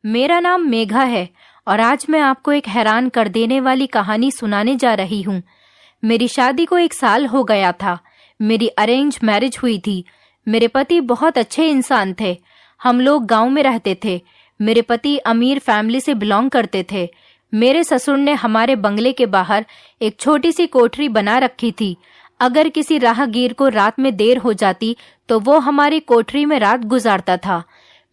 मेरा नाम मेघा है और आज मैं आपको एक हैरान कर देने वाली कहानी सुनाने जा रही हूँ। मेरी शादी को 1 साल हो गया था। मेरी अरेंज मैरिज हुई थी। मेरे पति बहुत अच्छे इंसान थे। हम लोग गांव में रहते थे। मेरे पति अमीर फैमिली से बिलोंग करते थे। मेरे ससुर ने हमारे बंगले के बाहर एक छोटी सी कोठरी बना रखी थी। अगर किसी राहगीर को रात में देर हो जाती तो वो हमारी कोठरी में रात गुजारता था।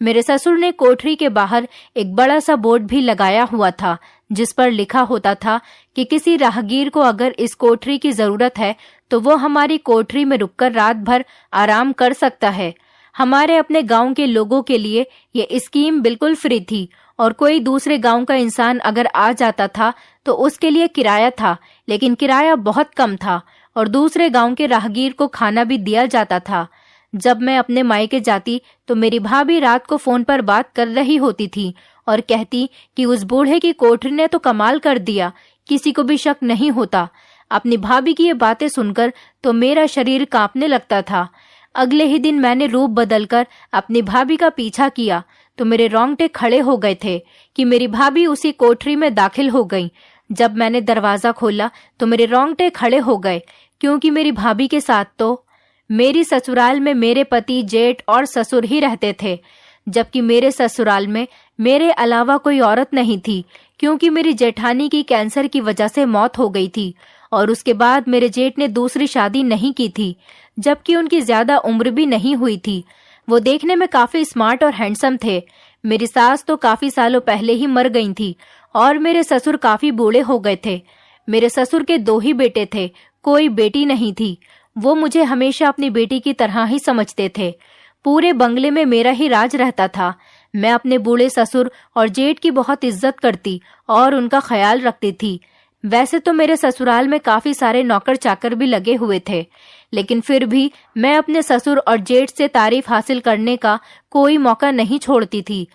मेरे ससुर ने कोठरी के बाहर एक बड़ा सा बोर्ड भी लगाया हुआ था जिस पर लिखा होता था कि किसी राहगीर को अगर इस कोठरी की जरूरत है तो वो हमारी कोठरी में रुककर रात भर आराम कर सकता है। हमारे अपने गांव के लोगों के लिए ये स्कीम बिल्कुल फ्री थी और कोई दूसरे गांव का इंसान अगर आ जाता था तो उसके लिए किराया था, लेकिन किराया बहुत कम था और दूसरे गांव के राहगीर को खाना भी दिया जाता था। जब मैं अपने मायके जाती तो मेरी भाभी रात को फोन पर बात कर रही होती थी और कहती कि उस बूढ़े की कोठरी ने तो कमाल कर दिया, किसी को भी शक नहीं होता। अपनी भाभी की ये बातें सुनकर तो मेरा शरीर कांपने लगता था। अगले ही दिन मैंने रूप बदलकर अपनी भाभी का पीछा किया तो मेरे रोंगटे खड़े हो गए थे कि मेरी भाभी उसी कोठरी में दाखिल हो गई। जब मैंने दरवाजा खोला तो मेरे रोंगटे खड़े हो गए, क्योंकि मेरी भाभी के साथ तो मेरी ससुराल में मेरे पति, जेठ और ससुर ही रहते थे, जबकि मेरे ससुराल में मेरे अलावा कोई औरत नहीं थी, क्योंकि मेरी जेठानी की कैंसर की वजह से मौत हो गई थी और उसके बाद मेरे जेठ ने दूसरी शादी नहीं की थी, जबकि उनकी ज्यादा उम्र भी नहीं हुई थी। वो देखने में काफी स्मार्ट और हैंडसम थे। मेरी सास तो काफी सालों पहले ही मर गई थी और मेरे ससुर काफी बूढ़े हो गए थे। मेरे ससुर के 2 ही बेटे थे, कोई बेटी नहीं थी। वो मुझे हमेशा अपनी बेटी की तरह ही समझते थे। पूरे बंगले में मेरा ही राज रहता था। मैं अपने बूढ़े ससुर और जेठ की बहुत इज्जत करती और उनका ख्याल रखती थी। वैसे तो मेरे ससुराल में काफी सारे नौकर चाकर भी लगे हुए थे, लेकिन फिर भी मैं अपने ससुर और जेठ से तारीफ हासिल करने का कोई मौका नहीं छोड़ती थी।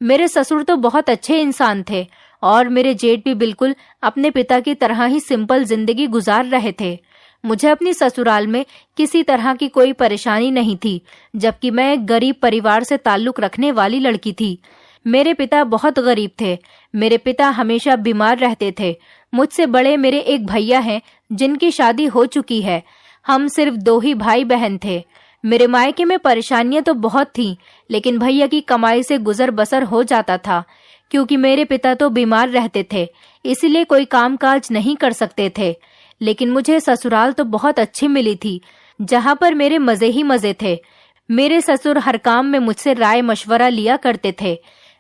मेरे ससुर तो बहुत अच्छे इंसान थे और मेरे जेठ भी बिल्कुल अपने पिता की तरह ही सिंपल जिंदगी गुजार रहे थे। मुझे अपनी ससुराल में किसी तरह की कोई परेशानी नहीं थी, जबकि मैं एक गरीब परिवार से ताल्लुक रखने वाली लड़की थी। मेरे पिता बहुत गरीब थे। मेरे पिता हमेशा बीमार रहते थे। मुझसे बड़े मेरे एक भैया हैं जिनकी शादी हो चुकी है। हम सिर्फ 2 ही भाई बहन थे। मेरे मायके में परेशानियां तो बहुत थीं, लेकिन भैया की कमाई से गुजर बसर हो जाता था, क्योंकि मेरे पिता तो बीमार रहते थे, इसलिए कोई कामकाज नहीं कर सकते थे। लेकिन मुझे ससुराल तो बहुत अच्छी मिली थी, जहाँ पर मेरे मजे ही मजे थे। मेरे ससुर हर काम में मुझसे राय मशवरा लिया करते थे।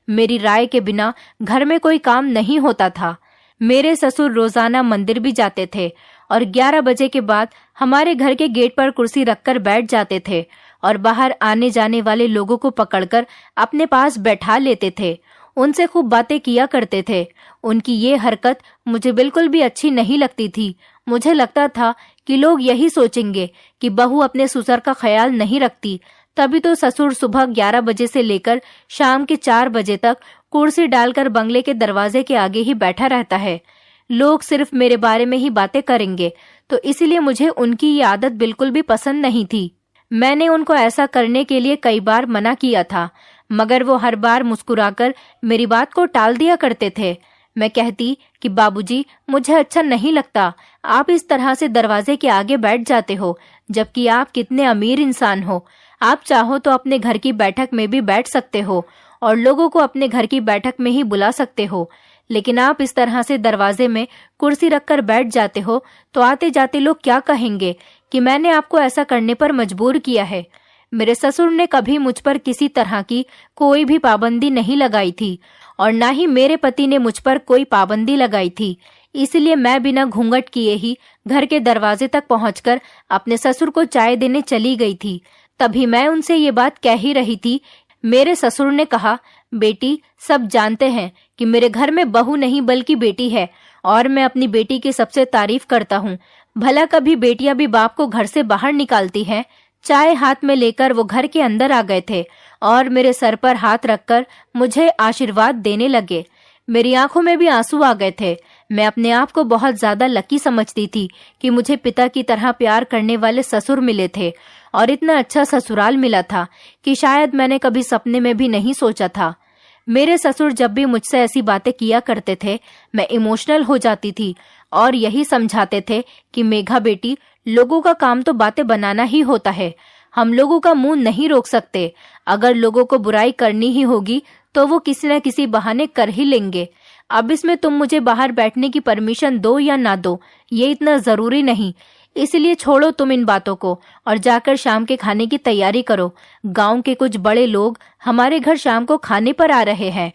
मेरी राय के बिना घर में कोई काम नहीं होता था। मेरे ससुर रोजाना मंदिर भी जाते थे और 11 बजे के बाद हमारे घर के गेट पर कुर्सी रखकर बैठ जाते थे और बाहर आने जाने वाले लोगों को पकड़कर अपने पास बैठा लेते थे। उनसे खूब बातें किया करते थे। उनकी ये हरकत मुझे बिल्कुल भी अच्छी नहीं लगती थी। मुझे लगता था कि लोग यही सोचेंगे कि बहू अपने ससुर का ख्याल नहीं रखती, तभी तो ससुर सुबह 11 बजे से लेकर शाम के 4 बजे तक कुर्सी डालकर बंगले के दरवाजे के आगे ही बैठा रहता है। लोग सिर्फ मेरे बारे में ही बातें करेंगे, तो इसीलिए मुझे उनकी ये आदत बिल्कुल भी पसंद नहीं थी। मैंने उनको ऐसा करने के लिए कई बार मना किया था, मगर वो हर बार मुस्कुराकर मेरी बात को टाल दिया करते थे। मैं कहती कि बाबूजी, मुझे अच्छा नहीं लगता, आप इस तरह से दरवाजे के आगे बैठ जाते हो, जबकि आप कितने अमीर इंसान हो। आप चाहो तो अपने घर की बैठक में भी बैठ सकते हो और लोगों को अपने घर की बैठक में ही बुला सकते हो, लेकिन आप इस तरह से दरवाजे में कुर्सी रखकर बैठ जाते हो तो आते जाते लोग क्या कहेंगे कि मैंने आपको ऐसा करने पर मजबूर किया है। मेरे ससुर ने कभी मुझ पर किसी तरह की कोई भी पाबंदी नहीं लगाई थी और ना ही मेरे पति ने मुझ पर कोई पाबंदी लगाई थी। इसलिए मैं बिना घूंघट किए ही घर के दरवाजे तक पहुंचकर अपने ससुर को चाय देने चली गई थी। तभी मैं उनसे ये बात कह ही रही थी, मेरे ससुर ने कहा, बेटी, सब जानते हैं कि मेरे घर में बहू नहीं बल्कि बेटी है और मैं अपनी बेटी की सबसे तारीफ करता हूँ। भला कभी बेटियां भी बाप को घर से बाहर निकालती हैं? चाय हाथ में लेकर वो घर के अंदर आ गए थे और मेरे सर पर हाथ रखकर मुझे आशीर्वाद देने लगे। मेरी आंखों में भी आंसू आ गए थे। मैं अपने आप को बहुत ज्यादा लकी समझती थी कि मुझे पिता की तरह प्यार करने वाले ससुर मिले थे और इतना अच्छा ससुराल मिला था कि शायद मैंने कभी सपने में भी नहीं सोचा था। मेरे ससुर जब भी मुझसे ऐसी बातें किया करते थे, मैं इमोशनल हो जाती थी और यही समझाते थे कि मेघा बेटी, लोगों का काम तो बातें बनाना ही होता है, हम लोगों का मुंह नहीं रोक सकते। अगर लोगों को बुराई करनी ही होगी तो वो किसी न किसी बहाने कर ही लेंगे। अब इसमें तुम मुझे बाहर बैठने की परमिशन दो या ना दो, ये इतना जरूरी नहीं। इसलिए छोड़ो तुम इन बातों को और जाकर शाम के खाने की तैयारी करो। गांव के कुछ बड़े लोग हमारे घर शाम को खाने पर आ रहे हैं।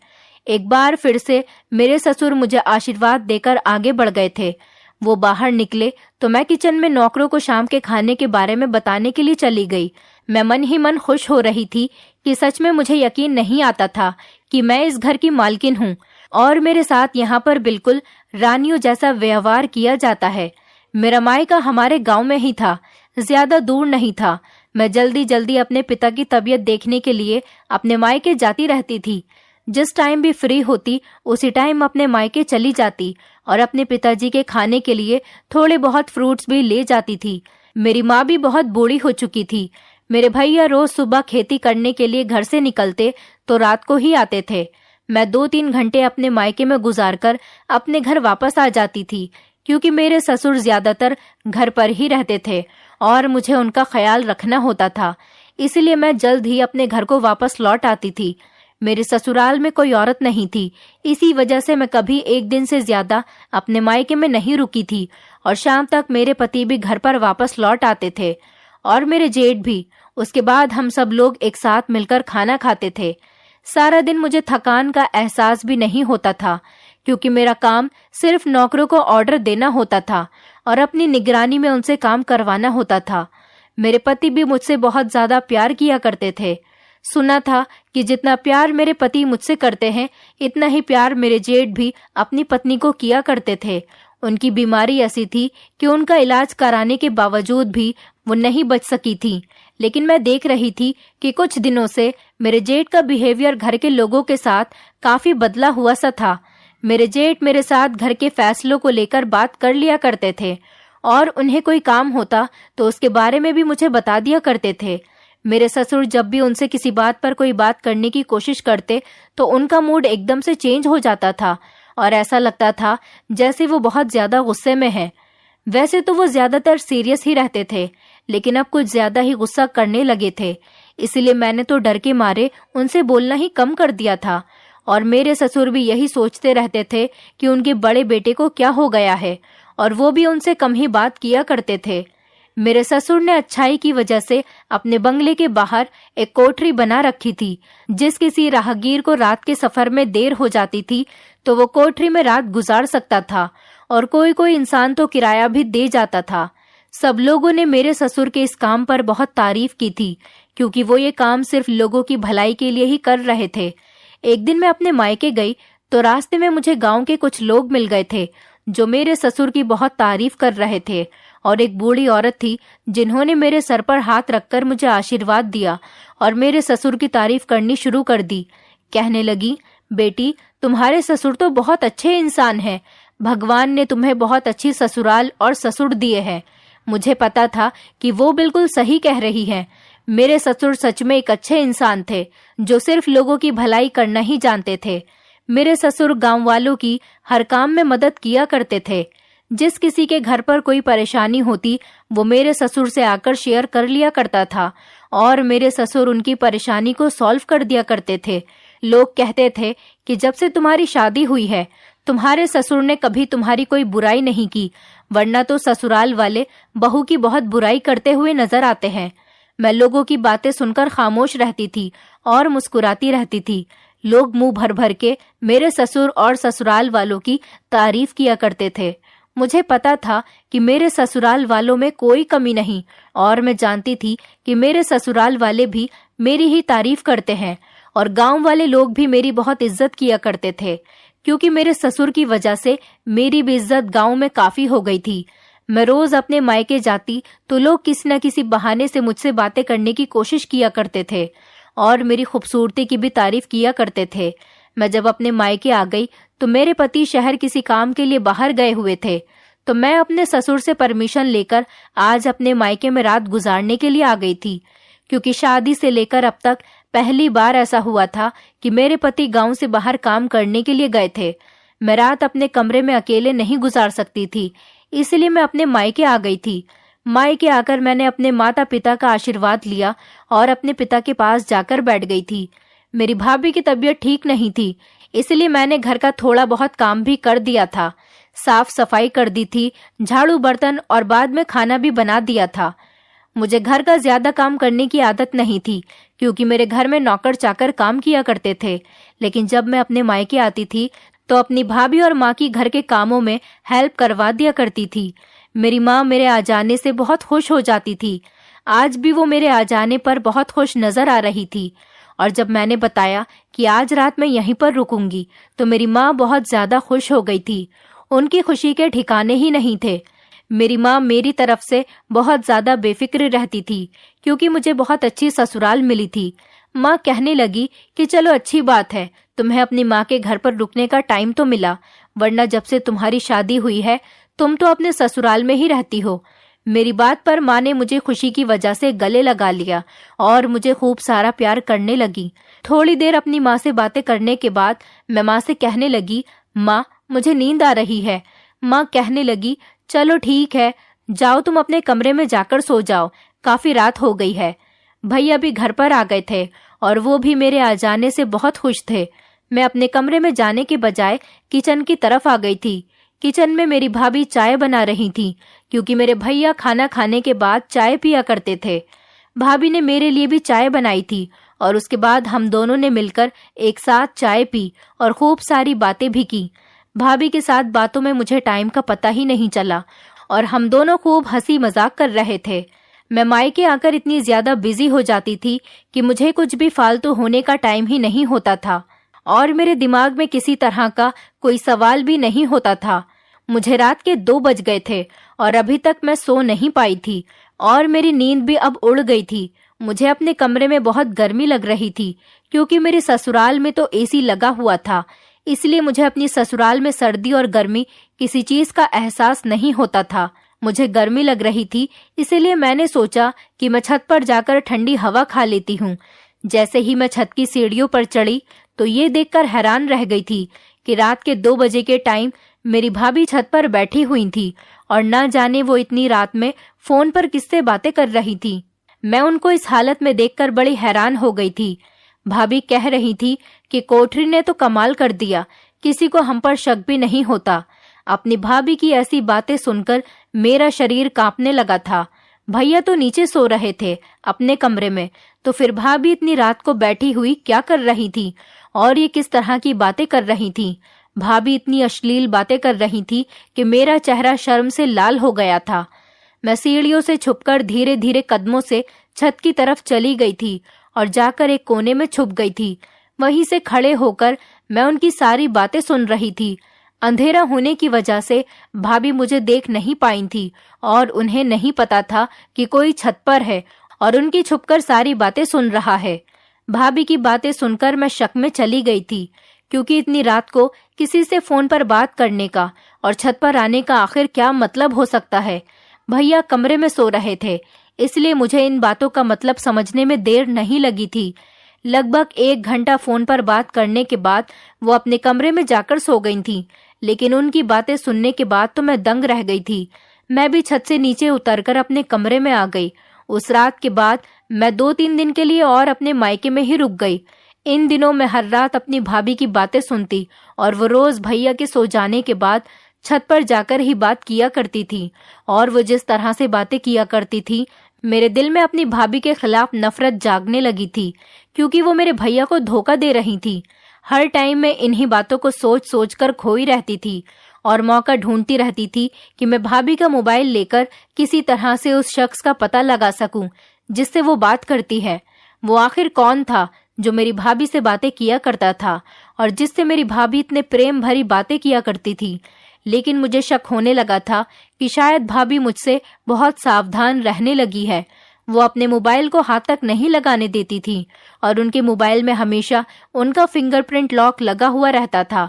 एक बार फिर से मेरे ससुर मुझे आशीर्वाद देकर आगे बढ़ गए थे। वो बाहर निकले तो मैं किचन में नौकरों को शाम के खाने के बारे में बताने के लिए चली गई। मैं मन ही मन खुश हो रही थी कि सच में मुझे यकीन नहीं आता था कि मैं इस घर की मालकिन हूँ और मेरे साथ यहाँ पर बिल्कुल रानियों जैसा व्यवहार किया जाता है। मेरा मायका हमारे गांव में ही था, ज्यादा दूर नहीं था। मैं जल्दी जल्दी अपने पिता की तबीयत देखने के लिए अपने मायके जाती रहती थी। जिस टाइम भी फ्री होती उसी टाइम अपने मायके चली जाती और अपने पिताजी के खाने के लिए थोड़े बहुत फ्रूट्स भी ले जाती थी। मेरी माँ भी बहुत बूढ़ी हो चुकी थी। मेरे भैया रोज सुबह खेती करने के लिए घर से निकलते तो रात को ही आते थे। मैं 2-3 घंटे अपने मायके में गुजारकर अपने घर वापस आ जाती थी, क्योंकि मेरे ससुर ज्यादातर घर पर ही रहते थे और मुझे उनका ख्याल रखना होता था। इसलिए मैं जल्द ही अपने घर को वापस लौट आती थी। मेरे ससुराल में कोई औरत नहीं थी, इसी वजह से मैं कभी एक दिन से ज्यादा अपने मायके में नहीं रुकी थी और शाम तक मेरे पति भी घर पर वापस लौट आते थे और मेरे जेठ भी। उसके बाद हम सब लोग एक साथ मिलकर खाना खाते थे। सारा दिन मुझे थकान का एहसास भी नहीं होता था, क्योंकि मेरा काम सिर्फ नौकरों को ऑर्डर देना होता था और अपनी निगरानी में उनसे काम करवाना होता था। मेरे पति भी मुझसे बहुत ज्यादा प्यार किया करते थे। सुना था कि जितना प्यार मेरे पति मुझसे करते हैं, इतना ही प्यार मेरे जेठ भी अपनी पत्नी को किया करते थे। उनकी बीमारी ऐसी थी कि उनका इलाज कराने के बावजूद भी वो नहीं बच सकी थी। लेकिन मैं देख रही थी कि कुछ दिनों से मेरे जेठ का बिहेवियर घर के लोगों के साथ काफी बदला हुआ सा था। मेरे जेठ मेरे साथ घर के फैसलों को लेकर बात कर लिया करते थे और उन्हें कोई काम होता तो उसके बारे में भी मुझे बता दिया करते थे। मेरे ससुर जब भी उनसे किसी बात पर कोई बात करने की कोशिश करते तो उनका मूड एकदम से चेंज हो जाता था और ऐसा लगता था जैसे वो बहुत ज्यादा गुस्से में है। वैसे तो वो ज्यादातर सीरियस ही रहते थे, लेकिन अब कुछ ज्यादा ही गुस्सा करने लगे थे। इसलिए मैंने तो डर के मारे उनसे बोलना ही कम कर दिया था और मेरे ससुर भी यही सोचते रहते थे कि उनके बड़े बेटे को क्या हो गया है और वो भी उनसे कम ही बात किया करते थे। मेरे ससुर ने अच्छाई की वजह से अपने बंगले के बाहर एक कोठरी बना रखी थी। जिस किसी राहगीर को रात के सफर में देर हो जाती थी तो वो कोठरी में रात गुजार सकता था और कोई कोई इंसान तो किराया भी दे जाता था। सब लोगों ने मेरे ससुर के इस काम पर बहुत तारीफ की थी, क्योंकि वो ये काम सिर्फ लोगों की भलाई के लिए ही कर रहे थे। एक दिन मैं अपने मायके गई तो रास्ते में मुझे गांव के कुछ लोग मिल गए थे जो मेरे ससुर की बहुत तारीफ कर रहे थे और एक बूढ़ी औरत थी जिन्होंने मेरे सर पर हाथ रखकर मुझे आशीर्वाद दिया और मेरे ससुर की तारीफ करनी शुरू कर दी। कहने लगी, बेटी, तुम्हारे ससुर तो बहुत अच्छे इंसान हैं। भगवान ने तुम्हें बहुत अच्छी ससुराल और ससुर दिए हैं। मुझे पता था कि वो बिल्कुल सही कह रही हैं। मेरे ससुर सच में एक अच्छे इंसान थे जो सिर्फ लोगों की भलाई करना ही जानते थे। मेरे ससुर गांव वालों की हर काम में मदद किया करते थे। जिस किसी के घर पर कोई परेशानी होती वो मेरे ससुर से आकर शेयर कर लिया करता था और मेरे ससुर उनकी परेशानी को सॉल्व कर दिया करते थे। लोग कहते थे कि जब से तुम्हारी शादी हुई है तुम्हारे ससुर ने कभी तुम्हारी कोई बुराई नहीं की, वरना तो ससुराल वाले बहू की बहुत बुराई करते हुए नजर आते हैं। मैं लोगों की बातें सुनकर खामोश रहती थी और मुस्कुराती रहती थी। लोग मुंह भर भर के मेरे ससुर और ससुराल वालों की तारीफ किया करते थे। मुझे पता था कि मेरे ससुराल वालों में कोई कमी नहीं और मैं जानती थी कि मेरे ससुराल वाले भी मेरी ही तारीफ करते हैं और गांव वाले लोग भी मेरी बहुत इज्जत किया करते थे, क्योंकि मेरे ससुर की वजह से मेरी भी इज्जत गांव में काफी हो गई थी। मैं रोज अपने मायके जाती तो लोग किसी न किसी बहाने से मुझसे बातें करने की कोशिश किया करते थे और मेरी खूबसूरती की भी तारीफ किया करते थे। मैं जब अपने मायके आ गई तो मेरे पति शहर किसी काम के लिए बाहर गए हुए थे, तो मैं अपने ससुर से परमिशन लेकर आज अपने मायके में रात गुजारने के लिए आ गई थी, क्योंकि शादी से लेकर अब तक पहली बार ऐसा हुआ था कि मेरे पति गांव से बाहर काम करने के लिए गए थे। मैं रात अपने कमरे में अकेले नहीं गुजार सकती थी, इसलिए मैं अपने मायके आ गई थी। मायके आकर मैंने अपने माता पिता का आशीर्वाद लिया और अपने पिता के पास जाकर बैठ गई थी। मेरी भाभी की तबीयत ठीक नहीं थी, इसलिए मैंने घर का थोड़ा बहुत काम भी कर दिया था। साफ सफाई कर दी थी, झाड़ू बर्तन और बाद में खाना भी बना दिया था। मुझे घर का ज्यादा काम करने की आदत नहीं थी, क्योंकि मेरे घर में नौकर चाकर काम किया करते थे। लेकिन जब मैं अपने मायके आती थी तो अपनी भाभी और माँ की घर के कामों में हेल्प करवा दिया करती थी। मेरी माँ मेरे आ जाने से बहुत खुश हो जाती थी। आज भी वो मेरे आ जाने पर बहुत खुश नजर आ रही थी। और जब मैंने बताया कि आज रात मैं यहीं पर रुकूंगी तो मेरी माँ बहुत ज्यादा खुश हो गई थी। उनकी खुशी के ठिकाने ही नहीं थे। मेरी माँ मेरी तरफ से बहुत ज्यादा बेफिक्र रहती थी, क्योंकि मुझे बहुत अच्छी ससुराल मिली थी। माँ कहने लगी कि चलो अच्छी बात है, तुम्हें अपनी माँ के घर पर रुकने का टाइम तो मिला, वरना जब से तुम्हारी शादी हुई है तुम तो अपने ससुराल में ही रहती हो। मेरी बात पर माँ ने मुझे खुशी की वजह से गले लगा लिया और मुझे खूब सारा प्यार करने लगी। थोड़ी देर अपनी माँ से बातें करने के बाद मैं माँ से कहने लगी, माँ मुझे नींद आ रही है। माँ कहने लगी, चलो ठीक है, जाओ तुम अपने कमरे में जाकर सो जाओ, काफी रात हो गई है। भैया भी घर पर आ गए थे और वो भी मेरे आ जाने से बहुत खुश थे। मैं अपने कमरे में जाने के बजाय किचन की तरफ आ गई थी। किचन में मेरी भाभी चाय बना रही थी, क्योंकि मेरे भैया खाना खाने के बाद चाय पिया करते थे। भाभी ने मेरे लिए भी चाय बनाई थी और उसके बाद हम दोनों ने मिलकर एक साथ चाय पी और खूब सारी बातें भी की। भाभी के साथ बातों में मुझे टाइम का पता ही नहीं चला और हम दोनों खूब हंसी मजाक कर रहे थे। मैं मायके आकर इतनी ज्यादा बिजी हो जाती थी कि मुझे कुछ भी फालतू होने का टाइम ही नहीं होता था और मेरे दिमाग में किसी तरह का कोई सवाल भी नहीं होता था। मुझे रात के 2 बज गए थे और अभी तक मैं सो नहीं पाई थी और मेरी नींद भी अब उड़ गई थी। मुझे अपने कमरे में बहुत गर्मी लग रही थी, क्योंकि मेरे ससुराल में तो एसी लगा हुआ था, इसलिए मुझे अपनी ससुराल में सर्दी और गर्मी किसी चीज का एहसास नहीं होता था। मुझे गर्मी लग रही थी, इसीलिए मैंने सोचा कि मैं छत पर जाकर ठंडी हवा खा लेती हूँ। जैसे ही मैं छत की सीढ़ियों पर चढ़ी तो ये देखकर हैरान रह गई थी कि रात के 2 बजे के टाइम मेरी भाभी छत पर बैठी हुई थी और ना जाने वो इतनी रात में फोन पर किससे बातें कर रही थी। मैं उनको इस हालत में देखकर बड़ी हैरान हो गई थी। भाभी कह रही थी कि कोठरी ने तो कमाल कर दिया, किसी को हम पर शक भी नहीं होता। अपनी भाभी की ऐसी बातें सुनकर मेरा शरीर कांपने लगा था। भैया तो नीचे सो रहे थे अपने कमरे में, तो फिर भाभी इतनी रात को बैठी हुई क्या कर रही थी और ये किस तरह की बातें कर रही थी। भाभी इतनी अश्लील बातें कर रही थी कि मेरा चेहरा शर्म से लाल हो गया था। मैं सीढ़ियों से छुपकर धीरे धीरे कदमों से छत की तरफ चली गई थी और जाकर एक कोने में छुप गई थी। वहीं से खड़े होकर मैं उनकी सारी बातें सुन रही थी। अंधेरा होने की वजह से भाभी मुझे देख नहीं पाई थी और उन्हें नहीं पता था कि कोई छत पर है और उनकी छुपकर सारी बातें सुन रहा है। भाभी की बातें सुनकर मैं शक में चली गई थी, क्योंकि इतनी रात को किसी से फोन पर बात करने का और छत पर आने का आखिर क्या मतलब हो सकता है। भैया कमरे में सो रहे थे, इसलिए मुझे इन बातों का मतलब समझने में देर नहीं लगी थी। लगभग 1 घंटा फोन पर बात करने के बाद वो अपने कमरे में जाकर सो गई थी, लेकिन उनकी बातें सुनने के बाद तो मैं दंग रह गई थी। मैं भी छत से नीचे उतरकर अपने कमरे में आ गई। उस रात के बाद मैं 2-3 दिन के लिए और अपने मायके में ही रुक गई। इन दिनों मैं हर रात अपनी भाभी की बातें सुनती और वो रोज भैया के सो जाने के बाद छत पर जाकर ही बात किया करती थी। और वो जिस तरह से बातें किया करती थी, मेरे दिल में अपनी भाभी के खिलाफ नफरत जागने लगी थी, क्योंकि वो मेरे भैया को धोखा दे रही थी। हर टाइम मैं इन्हीं बातों को सोच सोच कर खोई रहती थी और मौका ढूंढती रहती थी कि मैं भाभी का मोबाइल लेकर किसी तरह से उस शख्स का पता लगा सकूं जिससे वो बात करती है। वो आखिर कौन था जो मेरी भाभी से बातें किया करता था और जिससे मेरी भाभी इतने प्रेम भरी बातें किया करती थी। लेकिन मुझे शक होने लगा था कि शायद भाभी मुझसे बहुत सावधान रहने लगी है। वो अपने मोबाइल को हाथ तक नहीं लगाने देती थी और उनके मोबाइल में हमेशा उनका फिंगरप्रिंट लॉक लगा हुआ रहता था।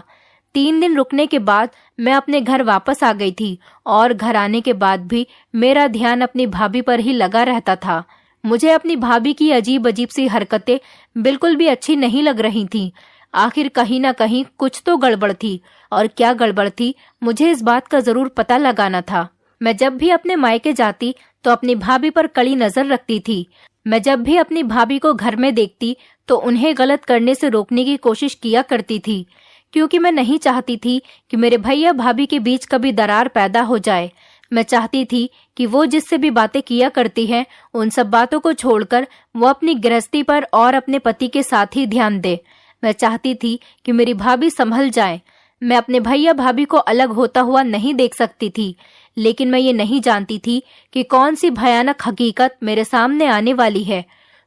3 दिन रुकने के बाद मैं अपने घर वापस आ गई थी और घर आने के बाद भी मेरा ध्यान अपनी भाभी पर ही लगा रहता था। मुझे अपनी भाभी की अजीब अजीब सी हरकतें बिल्कुल भी अच्छी नहीं लग रही थीं। आखिर कहीं ना कहीं कुछ तो गड़बड़ थी, और क्या गड़बड़ थी मुझे इस बात का जरूर पता लगाना था। मैं जब भी अपने मायके जाती तो अपनी भाभी पर कड़ी नजर रखती थी। मैं जब भी अपनी भाभी को घर में देखती तो उन्हें गलत करने से रोकने की कोशिश किया करती थी, क्योंकि मैं नहीं चाहती थी कि मेरे भैया भाभी के बीच कभी दरार पैदा हो जाए। मैं चाहती थी कि वो जिससे भी बातें किया करती हैं उन सब बातों को छोड़कर वो अपनी गृहस्थी पर और अपने पति के साथ ही ध्यान दे। मैं चाहती थी कि मेरी भाभी संभल जाए। मैं अपने भैया भाभी को अलग होता हुआ नहीं देख सकती थी, लेकिन मैं ये नहीं जानती थी कि कौन सी भयानक हकीकत मेरे सामने आने वाली है।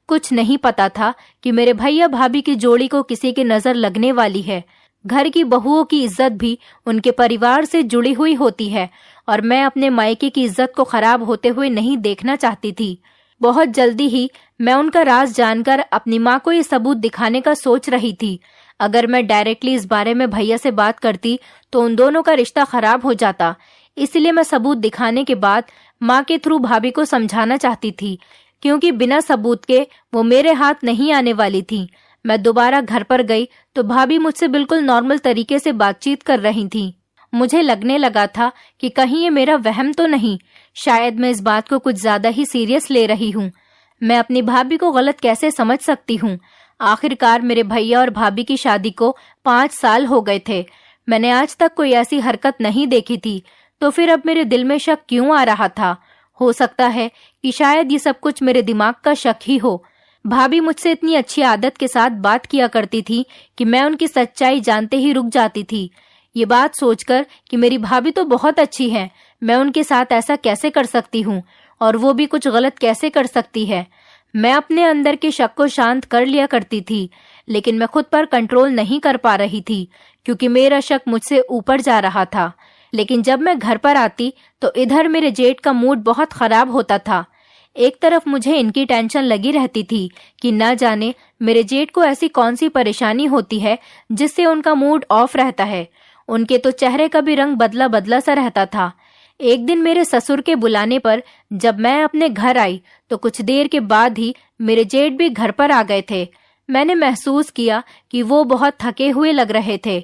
कुछ नहीं पता था कि मेरे भैया भाभी की जोड़ी को किसी की नजर लगने वाली है। घर की बहुओं की इज्जत भी उनके परिवार से जुड़ी हुई होती है, और मैं अपने मायके की इज्जत को खराब होते हुए नहीं देखना चाहती थी। बहुत जल्दी ही मैं उनका राज जानकर अपनी माँ को ये सबूत दिखाने का सोच रही थी। अगर मैं डायरेक्टली इस बारे में भैया से बात करती तो उन दोनों का रिश्ता खराब हो जाता। इसलिए मैं सबूत दिखाने के बाद माँ के थ्रू भाभी को समझाना चाहती थी, क्योंकि बिना सबूत के वो मेरे हाथ नहीं आने वाली थी। मैं दोबारा घर पर गई तो भाभी मुझसे बिल्कुल नॉर्मल तरीके से बातचीत कर रही थी। मुझे लगने लगा था कि कहीं ये मेरा वहम तो नहीं, शायद मैं इस बात को कुछ ज्यादा ही सीरियस ले रही हूँ। मैं अपनी भाभी को गलत कैसे समझ सकती हूँ? आखिरकार मेरे भैया और भाभी की शादी को 5 साल हो गए थे। मैंने आज तक कोई ऐसी हरकत नहीं देखी थी, तो फिर अब मेरे दिल में शक क्यों आ रहा था? हो सकता है कि शायद ये सब कुछ मेरे दिमाग का शक ही हो। भाभी मुझसे इतनी अच्छी आदत के साथ बात किया करती थी कि मैं उनकी सच्चाई जानते ही रुक जाती थी। ये बात सोचकर कि मेरी भाभी तो बहुत अच्छी है, मैं उनके साथ ऐसा कैसे कर सकती हूँ, और वो भी कुछ गलत कैसे कर सकती है? मैं अपने अंदर के शक को शांत कर लिया करती थी, लेकिन मैं खुद पर कंट्रोल नहीं कर पा रही थी, क्योंकि मेरा शक मुझसे ऊपर जा रहा था। लेकिन जब मैं घर पर आती तो इधर मेरे जेठ का मूड बहुत खराब होता था। एक तरफ मुझे इनकी टेंशन लगी रहती थी कि ना जाने मेरे जेठ को ऐसी कौन सी परेशानी होती है जिससे उनका मूड ऑफ रहता है। उनके तो चेहरे का भी रंग बदला बदला सा रहता था। एक दिन मेरे ससुर के बुलाने पर जब मैं अपने घर आई तो कुछ देर के बाद ही मेरे जेठ भी घर पर आ गए थे। मैंने महसूस किया कि वो बहुत थके हुए लग रहे थे।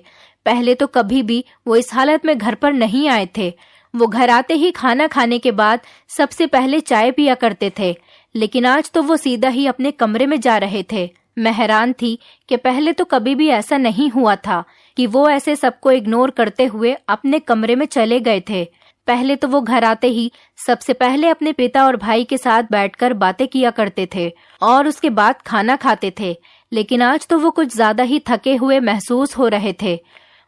पहले तो कभी भी वो इस हालत में घर पर नहीं आए थे। वो घर आते ही खाना खाने के बाद सबसे पहले चाय पिया करते थे, लेकिन आज तो वो सीधा ही अपने कमरे में जा रहे थे। मैं हैरान थी कि पहले तो कभी भी ऐसा नहीं हुआ था कि वो ऐसे सबको इग्नोर करते हुए अपने कमरे में चले गए थे। पहले तो वो घर आते ही सबसे पहले अपने पिता और भाई के साथ बैठकर बातें किया करते थे और उसके बाद खाना खाते थे, लेकिन आज तो वो कुछ ज्यादा ही थके हुए महसूस हो रहे थे।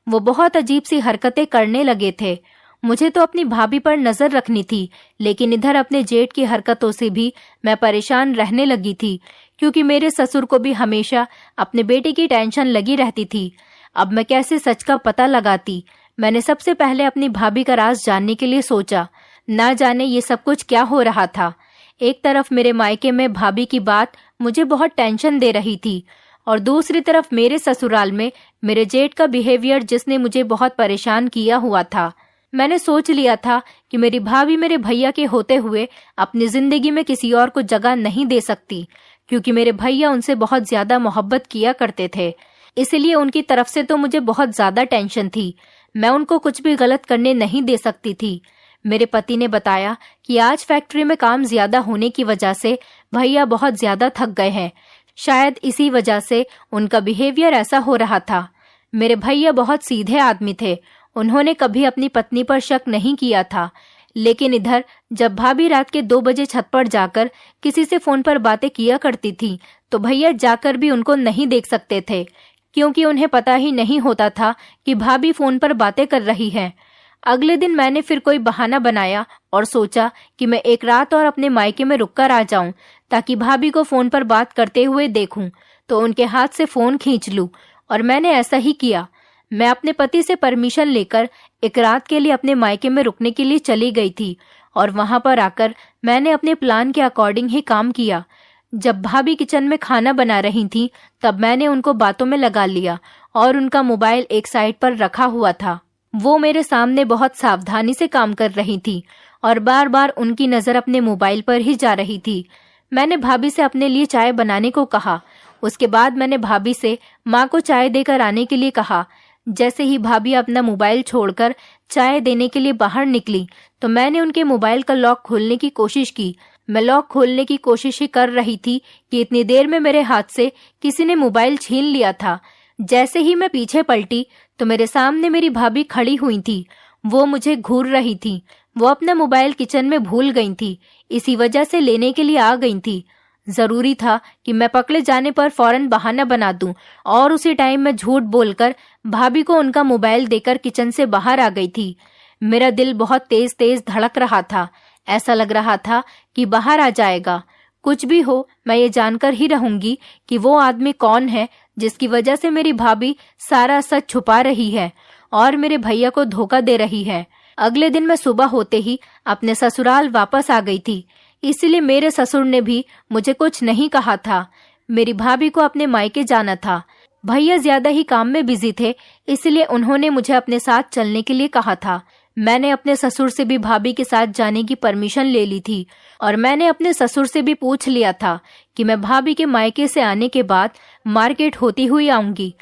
वो बहुत अजीब सी हरकतें करने लगे थे। मुझे तो अपनी भाभी पर नजर रखनी थी, लेकिन इधर अपने जेठ की हरकतों से भी मैं परेशान रहने लगी थी, क्योंकि मेरे ससुर को भी हमेशा अपने बेटे की टेंशन लगी रहती थी। अब मैं कैसे सच का पता लगाती? मैंने सबसे पहले अपनी भाभी का राज जानने के लिए सोचा। ना जाने ये सब कुछ क्या हो रहा था। एक तरफ मेरे मायके में भाभी की बात मुझे बहुत टेंशन दे रही थी, और दूसरी तरफ मेरे ससुराल में मेरे जेठ का बिहेवियर जिसने मुझे बहुत परेशान किया हुआ था। मैंने सोच लिया था कि मेरी भाभी मेरे भैया के होते हुए अपनी जिंदगी में किसी और को जगह नहीं दे सकती, क्योंकि मेरे भैया उनसे बहुत ज्यादा मोहब्बत किया करते थे। इसलिए उनकी तरफ से तो मुझे बहुत ज्यादा टेंशन थी। मैं उनको कुछ भी गलत करने नहीं दे सकती थी। मेरे पति ने बताया कि आज फैक्ट्री में काम ज्यादा होने की वजह से भैया बहुत ज्यादा थक गए हैं। शायद इसी वजह से उनका बिहेवियर ऐसा हो रहा था। मेरे भैया बहुत सीधे आदमी थे। उन्होंने कभी अपनी पत्नी पर शक नहीं किया था, लेकिन इधर जब भाभी रात के 2 बजे छत पर जाकर किसी से फोन पर बातें किया करती थी तो भैया जाकर भी उनको नहीं देख सकते थे, क्योंकि उन्हें पता ही नहीं होता था कि भाभी फोन पर बातें कर रही है। अगले दिन मैंने फिर कोई बहाना बनाया और सोचा कि मैं एक रात और अपने मायके में रुककर आ जाऊं, ताकि भाभी को फोन पर बात करते हुए देखूं तो उनके हाथ से फोन खींच लूं, और मैंने ऐसा ही किया। मैं अपने पति से परमिशन लेकर एक रात के लिए अपने मायके में रुकने के लिए चली गई थी, और वहां पर आकर मैंने अपने प्लान के अकॉर्डिंग ही काम किया। जब भाभी किचन में खाना बना रही थी तब मैंने उनको बातों में लगा लिया और उनका मोबाइल एक साइड पर रखा हुआ था। वो मेरे सामने बहुत सावधानी से काम कर रही थी और बार बार उनकी नजर अपने मोबाइल पर ही जा रही थी। मैंने भाभी से अपने लिए चाय बनाने को कहा। उसके बाद मैंने भाभी से माँ को चाय देकर आने के लिए कहा। जैसे ही भाभी अपना मोबाइल छोड़कर चाय देने के लिए बाहर निकली तो मैंने उनके मोबाइल का लॉक खोलने की कोशिश की। मैं लॉक खोलने की कोशिश ही कर रही थी कि इतनी देर में मेरे हाथ से किसी ने मोबाइल छीन लिया था। जैसे ही मैं पीछे पलटी तो मेरे सामने मेरी भाभी खड़ी हुई थी। वो मुझे घूर रही थी। वो अपना मोबाइल किचन में भूल गई थी, इसी वजह से लेने के लिए आ गई थी। जरूरी था कि मैं पकड़े जाने पर फौरन बहाना बना दूं और उसी टाइम मैं झूठ बोलकर भाभी को उनका मोबाइल देकर किचन से बाहर आ गई थी। मेरा दिल बहुत तेज तेज धड़क रहा था। ऐसा लग रहा था कि बाहर आ जाएगा। कुछ भी हो, मैं ये जानकर ही रहूंगी कि वो आदमी कौन है जिसकी वजह से मेरी भाभी सारा सच छुपा रही है और मेरे भैया को धोखा दे रही है। अगले दिन मैं सुबह होते ही अपने ससुराल वापस आ गई थी, इसलिए मेरे ससुर ने भी मुझे कुछ नहीं कहा था। मेरी भाभी को अपने मायके जाना था। भैया ज्यादा ही काम में बिजी थे, इसलिए उन्होंने मुझे अपने साथ चलने के लिए कहा था। मैंने अपने ससुर से भी भाभी के साथ जाने की परमिशन ले ली थी और मैंने अपने ससुर से भी पूछ लिया था कि मैं भाभी के मायके से आने के बाद मार्केट होती हुई आऊंगी।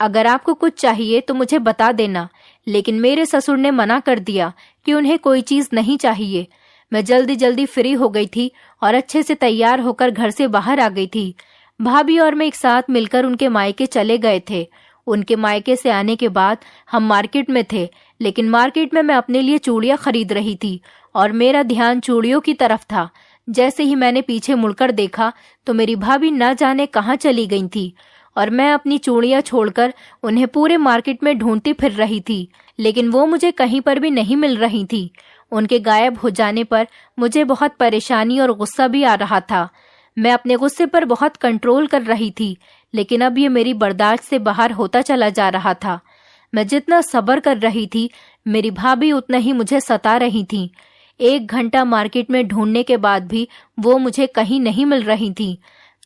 अगर आपको कुछ चाहिए तो मुझे बता देना। लेकिन मेरे ससुर ने मना कर दिया कि उन्हें कोई चीज नहीं चाहिए। मैं जल्दी जल्दी फ्री हो गई थी और अच्छे से तैयार होकर घर से बाहर आ गई थी। भाभी और मैं एक साथ मिलकर उनके मायके चले गए थे। उनके मायके से आने के बाद हम मार्केट में थे, लेकिन मार्केट में मैं अपने लिए चूड़ियां खरीद रही थी और मेरा ध्यान चूड़ियों की तरफ था। जैसे ही मैंने पीछे मुड़कर देखा तो मेरी भाभी न जाने कहाँ चली गई थी और मैं अपनी चूड़ियां छोड़कर उन्हें पूरे मार्केट में ढूंढती फिर रही थी, लेकिन वो मुझे कहीं पर भी नहीं मिल रही थी। उनके गायब हो जाने पर मुझे बहुत परेशानी और गुस्सा भी आ रहा था। मैं अपने गुस्से पर बहुत कंट्रोल कर रही थी, लेकिन अब ये मेरी बर्दाश्त से बाहर होता चला जा रहा था। मैं जितना सब्र कर रही थी, मेरी भाभी उतना ही मुझे सता रही थी। 1 घंटा मार्केट में ढूंढने के बाद भी वो मुझे कहीं नहीं मिल रही थी।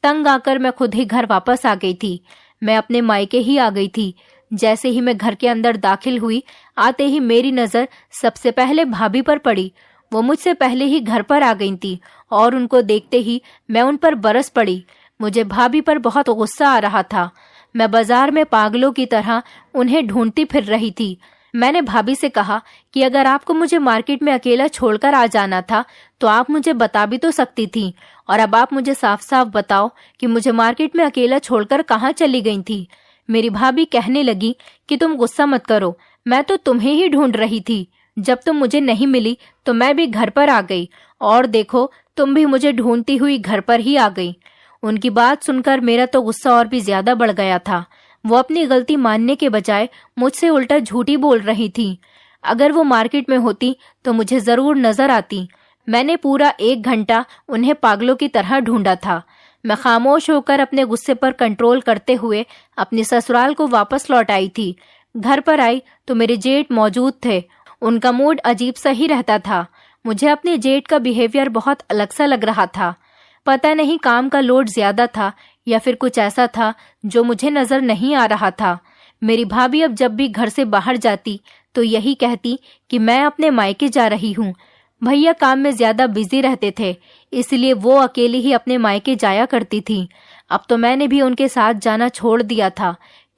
तंग आकर मैं खुद ही घर वापस आ गई थी। मैं अपने मायके ही आ गई थी। जैसे ही मैं घर के अंदर दाखिल हुई, आते ही मेरी नजर सबसे पहले भाभी पर पड़ी। वो मुझसे पहले ही घर पर आ गई थी और उनको देखते ही मैं उन पर बरस पड़ी। मुझे भाभी पर बहुत गुस्सा आ रहा था। मैं बाजार में पागलों की तरह उन्हें ढूंढती फिर रही थी। मैंने भाभी से कहा कि अगर आपको मुझे मार्केट में अकेला छोड़कर आ जाना था तो आप मुझे बता भी तो सकती थी, और अब आप मुझे साफ साफ बताओ कि मुझे मार्केट में अकेला छोड़कर कहाँ चली गई थी। मेरी भाभी कहने लगी कि तुम गुस्सा मत करो, मैं तो तुम्हें ही ढूंढ रही थी। जब तुम मुझे नहीं मिली तो मैं भी घर पर आ गई, और देखो तुम भी मुझे ढूंढती हुई घर पर ही आ गई। उनकी बात सुनकर मेरा तो गुस्सा और भी ज्यादा बढ़ गया था। वो अपनी गलती मानने के बजाय मुझसे उल्टा झूठी बोल रही थी। अगर वो मार्केट में होती तो मुझे जरूर नजर आती। मैंने पूरा 1 घंटा उन्हें पागलों की तरह ढूंढा था। मैं खामोश होकर अपने गुस्से पर कंट्रोल करते हुए अपने ससुराल को वापस लौट आई थी। घर पर आई तो मेरे जेठ मौजूद थे। उनका मूड अजीब सा ही रहता था। मुझे अपने जेठ का बिहेवियर बहुत अलग सा लग रहा था। पता नहीं काम का लोड ज्यादा था या फिर कुछ ऐसा था जो मुझे नजर नहीं आ रहा था। मेरी भाभी अब जब भी घर से बाहर जाती तो यही कहती कि मैं अपने मायके जा रही हूँ। भैया काम में ज्यादा बिजी रहते थे, इसलिए वो अकेली ही अपने मायके जाया करती थी। अब तो मैंने भी उनके साथ जाना छोड़ दिया था,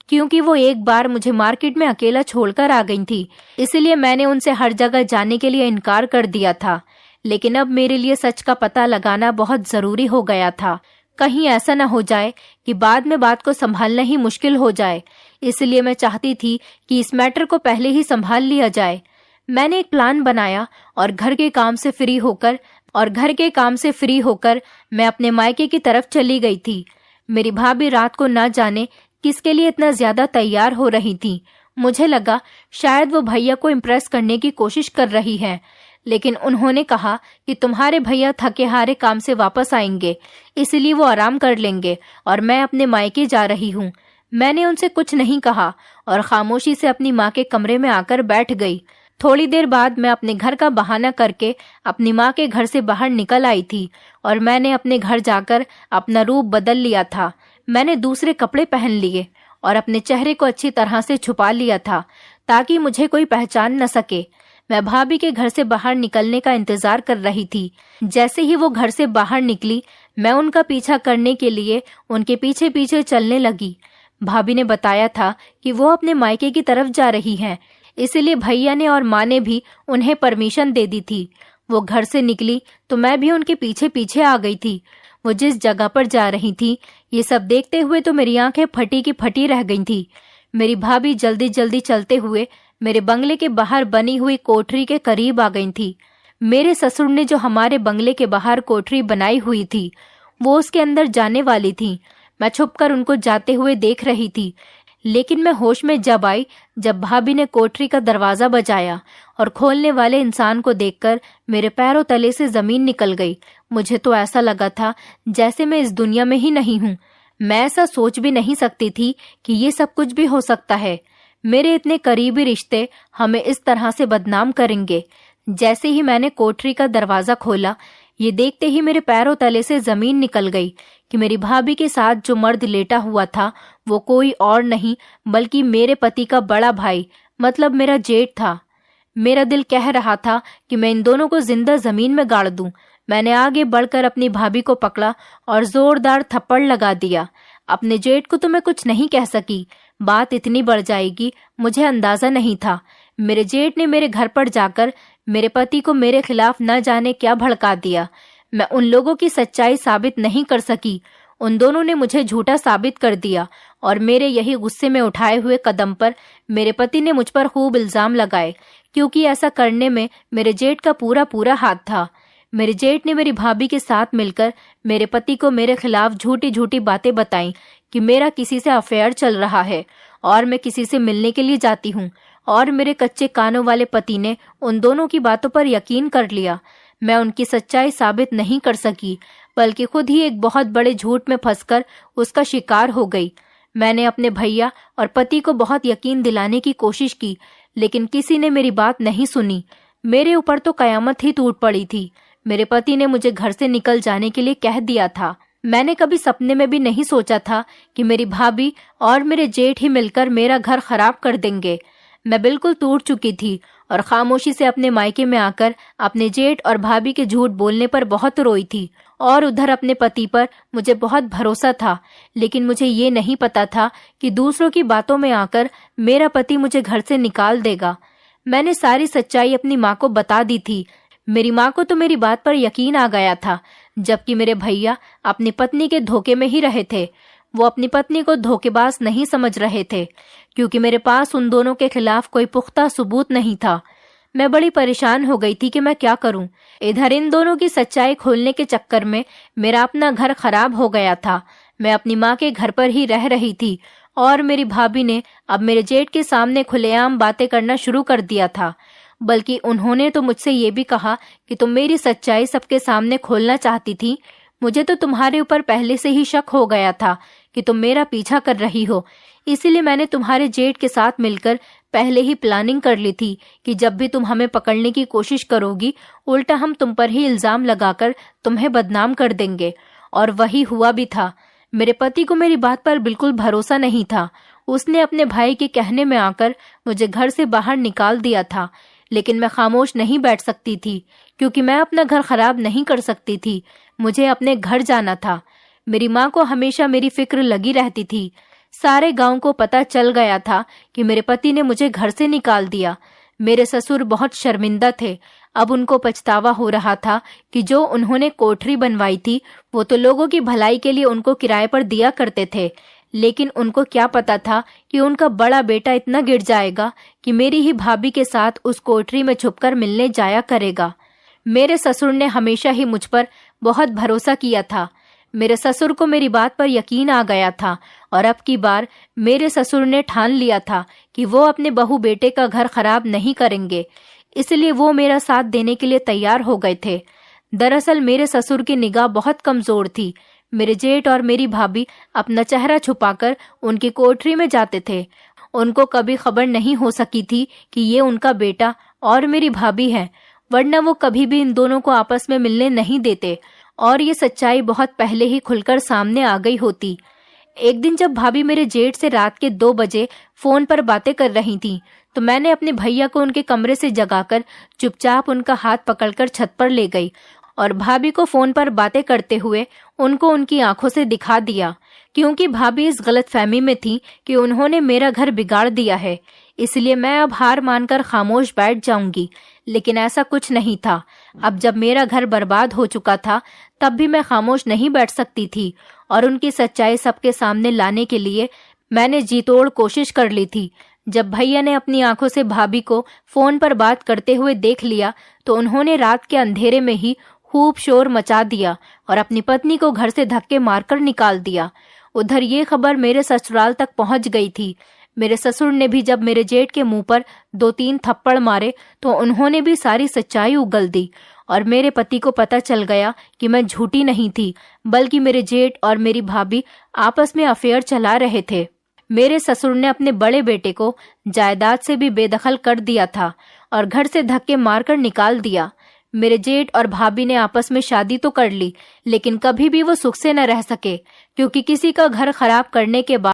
क्योंकि वो एक बार मुझे मार्केट में अकेला छोड़कर आ गई थी। इसलिए मैंने उनसे हर जगह जाने के लिए इनकार कर दिया था। लेकिन अब मेरे लिए सच का पता लगाना बहुत जरूरी हो गया था। कहीं ऐसा न हो जाए कि बाद में बात को संभालना ही मुश्किल हो जाए। इसलिए मैं चाहती थी कि इस मैटर को पहले ही संभाल लिया जाए। मैंने एक प्लान बनाया और घर के काम से फ्री होकर मैं अपने मायके की तरफ चली गई थी। मेरी भाभी रात को न जाने किसके लिए इतना ज्यादा तैयार हो रही थी। मुझे लगा शायद वो भैया को इम्प्रेस करने की कोशिश कर रही है, लेकिन उन्होंने कहा कि तुम्हारे भैया थके हारे काम से वापस आएंगे, इसलिए वो आराम कर लेंगे और मैं अपने मायके जा रही हूँ। मैंने उनसे कुछ नहीं कहा और खामोशी से अपनी माँ के कमरे में आकर बैठ गई। थोड़ी देर बाद मैं अपने घर का बहाना करके अपनी माँ के घर से बाहर निकल आई थी और मैंने अपने घर जाकर अपना रूप बदल लिया था। मैंने दूसरे कपड़े पहन लिए और अपने चेहरे को अच्छी तरह से छुपा लिया था ताकि मुझे कोई पहचान न सके। मैं भाभी के घर से बाहर निकलने का इंतजार कर रही थी। जैसे ही वो घर से बाहर निकली, मैं उनका पीछा करने के लिए उनके पीछे पीछे चलने लगी। भाभी ने बताया था कि वो अपने मायके की तरफ जा रही हैं, इसीलिए भैया ने और माँ ने भी उन्हें परमिशन दे दी थी। वो घर से निकली तो मैं भी उनके पीछे पीछे आ गई थी। वो जिस जगह पर जा रही थी, ये सब देखते हुए तो मेरी आंखें फटी की फटी रह गई थी। मेरी भाभी जल्दी जल्दी चलते हुए मेरे बंगले के बाहर बनी हुई कोठरी के करीब आ गई थी। मेरे ससुर ने जो हमारे बंगले के बाहर कोठरी बनाई हुई थी, वो उसके अंदर जाने वाली थी। मैं छुपकर उनको जाते हुए देख रही थी, लेकिन मैं होश में जब आई जब भाभी ने कोठरी का दरवाजा बजाया और खोलने वाले इंसान को देखकर मेरे पैरों तले से जमीन निकल गई। मुझे तो ऐसा लगा था जैसे मैं इस दुनिया में ही नहीं हूँ। मैं ऐसा सोच भी नहीं सकती थी कि ये सब कुछ भी हो सकता है। मेरे इतने करीबी रिश्ते हमें इस तरह से बदनाम करेंगे। जैसे ही मैंने कोठरी का दरवाजा खोला, ये देखते ही मेरे पैरों तले से जमीन निकल गई कि मेरी भाभी के साथ जो मर्द लेटा हुआ था वो कोई और नहीं बल्कि मेरे पति का बड़ा भाई, मतलब मेरा जेठ था। मेरा दिल कह रहा था कि मैं इन दोनों को जिंदा जमीन में गाड़ दूं। मैंने आगे बढ़कर अपनी भाभी को पकड़ा और जोरदार थप्पड़ लगा दिया। अपने जेठ को तो मैं कुछ नहीं कह सकी, बात इतनी बढ़ जाएगी मुझे अंदाजा नहीं था। मेरे जेठ ने मेरे घर पर जाकर मेरे पति को मेरे खिलाफ न जाने क्या भड़का दिया। मैं उन लोगों की सच्चाई साबित नहीं कर सकी। उन दोनों ने मुझे झूठा साबित कर दिया और मेरे यही गुस्से में उठाए हुए कदम पर मेरे पति ने मुझ पर खूब इल्जाम लगाए, क्योंकि ऐसा करने में मेरे जेठ का पूरा पूरा हाथ था। मेरे जेठ ने मेरी भाभी के साथ मिलकर मेरे पति को मेरे खिलाफ झूठी झूठी बातें बताई कि मेरा किसी से अफेयर चल रहा है और मैं किसी से मिलने के लिए जाती हूँ, और मेरे कच्चे कानों वाले पति ने उन दोनों की बातों पर यकीन कर लिया। मैं उनकी सच्चाई साबित नहीं कर सकी, बल्कि खुद ही एक बहुत बड़े झूठ में फंसकर उसका शिकार हो गई। मैंने अपने भैया और पति को बहुत यकीन दिलाने की कोशिश की, लेकिन किसी ने मेरी बात नहीं सुनी। मेरे ऊपर तो कयामत ही टूट पड़ी थी। मेरे पति ने मुझे घर से निकल जाने के लिए कह दिया था। मैंने कभी सपने में भी नहीं सोचा था कि मेरी भाभी और मेरे जेठ ही मिलकर मेरा घर खराब कर देंगे। मैं बिल्कुल टूट चुकी थी और खामोशी से अपने मायके में आकर अपने जेठ और भाभी के झूठ बोलने पर बहुत रोई थी, और उधर अपने पति पर मुझे बहुत भरोसा था। लेकिन मुझे ये नहीं पता था कि दूसरों की बातों में आकर मेरा पति मुझे घर से निकाल देगा। मैंने सारी सच्चाई अपनी माँ को बता दी थी। मेरी माँ को तो मेरी बात पर यकीन आ गया था, जबकि मेरे भैया अपनी पत्नी के धोखे में ही रहे थे। वो अपनी पत्नी को धोखेबाज नहीं समझ रहे थे, क्योंकि मेरे पास उन दोनों के खिलाफ कोई पुख्ता सबूत नहीं था। मैं बड़ी परेशान हो गई थी कि मैं क्या करूं। इधर इन दोनों की सच्चाई खोलने के चक्कर में मेरा अपना घर खराब हो गया था। मैं अपनी माँ के घर पर ही रह रही थी, और मेरी भाभी ने अब मेरे जेठ के सामने खुलेआम बातें करना शुरू कर दिया था। बल्कि उन्होंने तो मुझसे ये भी कहा कि तुम मेरी सच्चाई सबके सामने खोलना चाहती थी। मुझे तो तुम्हारे ऊपर पहले से ही शक हो गया था कि तुम मेरा पीछा कर रही हो, इसीलिए मैंने तुम्हारे जेठ के साथ मिलकर पहले ही प्लानिंग कर ली थी कि जब भी तुम हमें पकड़ने की कोशिश करोगी, उल्टा हम तुम पर ही इल्जाम लगाकर तुम्हें बदनाम कर देंगे। और वही हुआ भी था। मेरे पति को मेरी बात पर बिल्कुल भरोसा नहीं था। उसने अपने भाई के कहने में आकर मुझे घर से बाहर निकाल दिया था, लेकिन मैं खामोश नहीं बैठ सकती थी, क्योंकि मैं अपना घर खराब नहीं कर सकती थी। मुझे अपने घर जाना था। मेरी माँ को हमेशा मेरी फिक्र लगी रहती थी। सारे गांव को पता चल गया था कि मेरे पति ने मुझे घर से निकाल दिया। मेरे ससुर बहुत शर्मिंदा थे। अब उनको पछतावा हो रहा था कि जो उन्होंने कोठरी बनवाई थी वो तो लोगों की भलाई के लिए उनको किराए पर दिया करते थे, लेकिन उनको क्या पता था कि उनका बड़ा बेटा इतना गिर जाएगा कि मेरी ही भाभी के साथ उस कोठरी में छुपकर मिलने जाया करेगा। मेरे ससुर ने हमेशा ही मुझ पर बहुत भरोसा किया था। मेरे ससुर को मेरी बात पर यकीन आ गया था, और अब की बार मेरे ससुर ने ठान लिया था कि वो अपने बहू बेटे का घर खराब नहीं करेंगे, इसलिए वो मेरा साथ देने के लिए तैयार हो गए थे। दरअसल मेरे ससुर की निगाह बहुत कमजोर थी। मेरे जेठ और मेरी भाभी अपना चेहरा छुपाकर उनकी कोठरी में जाते थे। उनको कभी खबर नहीं हो सकी थी कि ये उनका बेटा और मेरी भाभी है, वरना वो कभी भी इन दोनों को आपस में मिलने नहीं देते, और ये सच्चाई बहुत पहले ही खुलकर सामने आ गई होती। एक दिन जब भाभी मेरे जेठ से रात के 2 बजे फोन पर बातें कर रही थी, तो मैंने अपने भैया को उनके कमरे से जगाकर चुपचाप उनका हाथ पकड़कर छत पर ले गई और भाभी को फोन पर बातें करते हुए उनको उनकी आंखों से दिखा दिया, क्योंकि भाभी इस गलतफहमी में थी कि उन्होंने मेरा घर बिगाड़ दिया है, इसलिए मैं अब हार मानकर खामोश बैठ जाऊंगी। लेकिन ऐसा कुछ नहीं था। अब जब मेरा घर बर्बाद हो चुका था तब भी मैं खामोश नहीं बैठ सकती थी और उनकी सच्चाई सबके सामने लाने के लिए मैंने जी तोड़ कोशिश कर ली थी। जब भैया ने अपनी आंखों से भाभी को फोन पर बात करते हुए देख लिया तो उन्होंने रात के अंधेरे में ही खूब शोर मचा दिया और अपनी पत्नी को घर से धक्के मारकर निकाल दिया। उधर ये खबर मेरे ससुराल तक पहुंच गई थी। मेरे ससुर ने भी जब मेरे जेठ के मुंह पर 2-3 थप्पड़ मारे तो उन्होंने भी सारी सच्चाई उगल दी और मेरे पति को पता चल गया कि मैं झूठी नहीं थी, बल्कि मेरे जेठ और मेरी भाभी आपस में अफेयर चला रहे थे। मेरे ससुर ने अपने बड़े बेटे को जायदाद से भी बेदखल कर दिया था और घर से धक्के मारकर निकाल दिया। मेरे जेठ और भाभी ने आपस में शादी तो कर ली, लेकिन कभी भी वो सुख से न रह सके, क्योंकि किसी का घर खराब करने के बाद